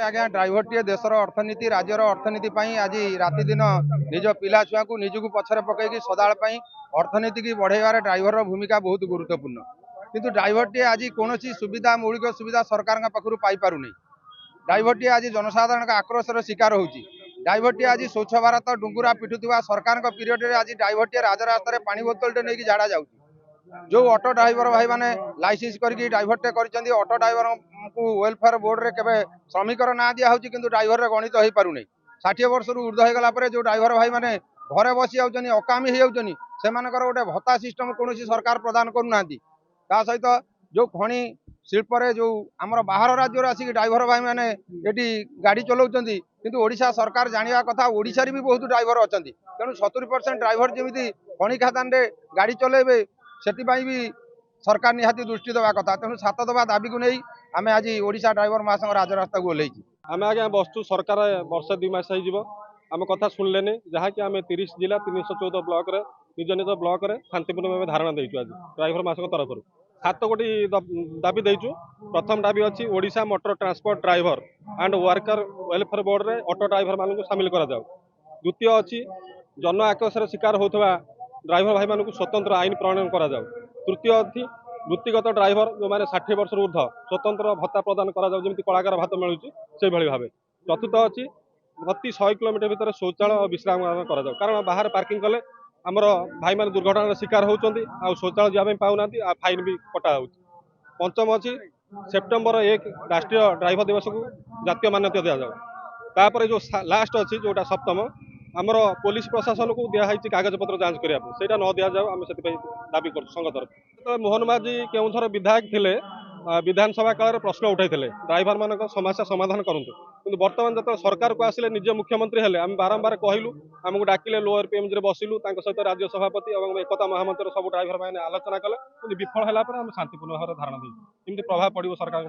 आज्ञा driver T देशर अर्थनीति राज्यर अर्थनीति आज राति दिन निज पिला छुआ को निजक पछरे पकईकि सदाल अर्थनीति की बढ़ेबार ड्राइवर भूमिका बहुत गुरुत्वपूर्ण किंतु ड्राइवर टी आज कौन सुविधा मौलिक सुविधा सरकार पाखु पाइपार नहीं। ड्राइवर टी आज जनसाधारण आक्रोशर शिकार होती। ड्राइवर टी आज स्वच्छ भारत डुंगुरा पिटुवा सरकार पीरियड में आज ड्राइवर टी राजरास्तार पानी बोतल नहीं झाड़ा जा जो ऑटो ड्राइवर भाई मैंने लाइसेंस करके ड्राइवर टे कर ऑटो ड्राइवर को वेलफेयर बोर्ड रे केबे श्रमिकर ना दिया होची किंतु ड्राइवर रे गणित हो पारु नहीं। 60 वर्ष ऊर्ध हो गला जो ड्राइवर भाई मैंने घरे बसी जाउछनी अकामी हो जाउछनी सेमानकर गोटे भत्ता सिस्टम कौन सरकार प्रदान करूना सहित जो खनि शिल्प जो आमर बाहर राज्य आसिक ड्राइवर भाई मैंने ये गाड़ी चलाउछन्ती किंतु ओडिशा सरकार जानिया कथा ओडिशा भी बहुत ड्राइवर अच्छा तेणु 70% ड्राइवर जमी खनि खादान गाड़ी चलेबे सेटिपाई भी सरकार निहाती दृष्टि देवा कथा तेणु 7 दफा दाबी को नहीं आम आज ओडिशा ड्राइवर महासंघ राजरास्ता को ओह्लैची आम आज्ञा बस्तु सरकार वर्ष 2 मास आम कथा शुणिले जहाँ कि आम 30 जिला 314 ब्लॉक रे निज निज ब्लॉक रे शांतिपूर्ण भाव धारणा देचु। आज ड्राइवर महासंघ तरफ 7 गोटी दाबी देचु। प्रथम दाबी अच्छी Odisha motor transport driver and worker welfare board रे ऑटो ड्राइवर मान सामिल करा जाऊ। द्वितीय अच्छी जन आक्रोश शिकार होता ड्राइवर भाई मानक स्वतंत्र आईन प्रणयन करा जाऊ। तृतीय अच्छी वृत्तिगत ड्राइवर जो मैंने 60 वर्ष ऊर्ध स्वतंत्र भत्ता प्रदान करा जाऊ जमी कलाकार भात मिलूँ से भाव। चतुर्थ अच्छी प्रति 100 किलोमीटर भितर शौचालय और विश्राम करा जाऊ कारण बाहर पार्किंग कले आमर भाई मैंने दुर्घटनार शिकार होती शौचालय जावाई पाऊना फाइन भी कटा हो। पंचम अच्छी सेप्टेम्बर 1 राष्ट्रीय ड्राइवर दिवस को जातीय मान्यता दि जाऊ। तापर जो लास्ट अच्छी जोटा सप्तम आमर पुलिस प्रशासन को दिखाई कागज पत्र जांच करने न दि जाऊ आम से दाबी कर संघ तरफ। मोहन माझी केउंझर विधायक थे विधानसभा काल प्रश्न उठाई ड्राइवर मान समस्या समाधान करूँ कि बर्तमान जो सरकार को आसिले निज मुख्यमंत्री हेले आम बारंबार कहलु आमको डाकिले लोअर पीएमजी बसिलु सहित राज्य सभापति और एकता महामंत्र सब ड्राइवर मैंने आलोचना कले विफल है शांतिपूर्ण भाव धारणा दी प्रभाव पड़ो सरकार।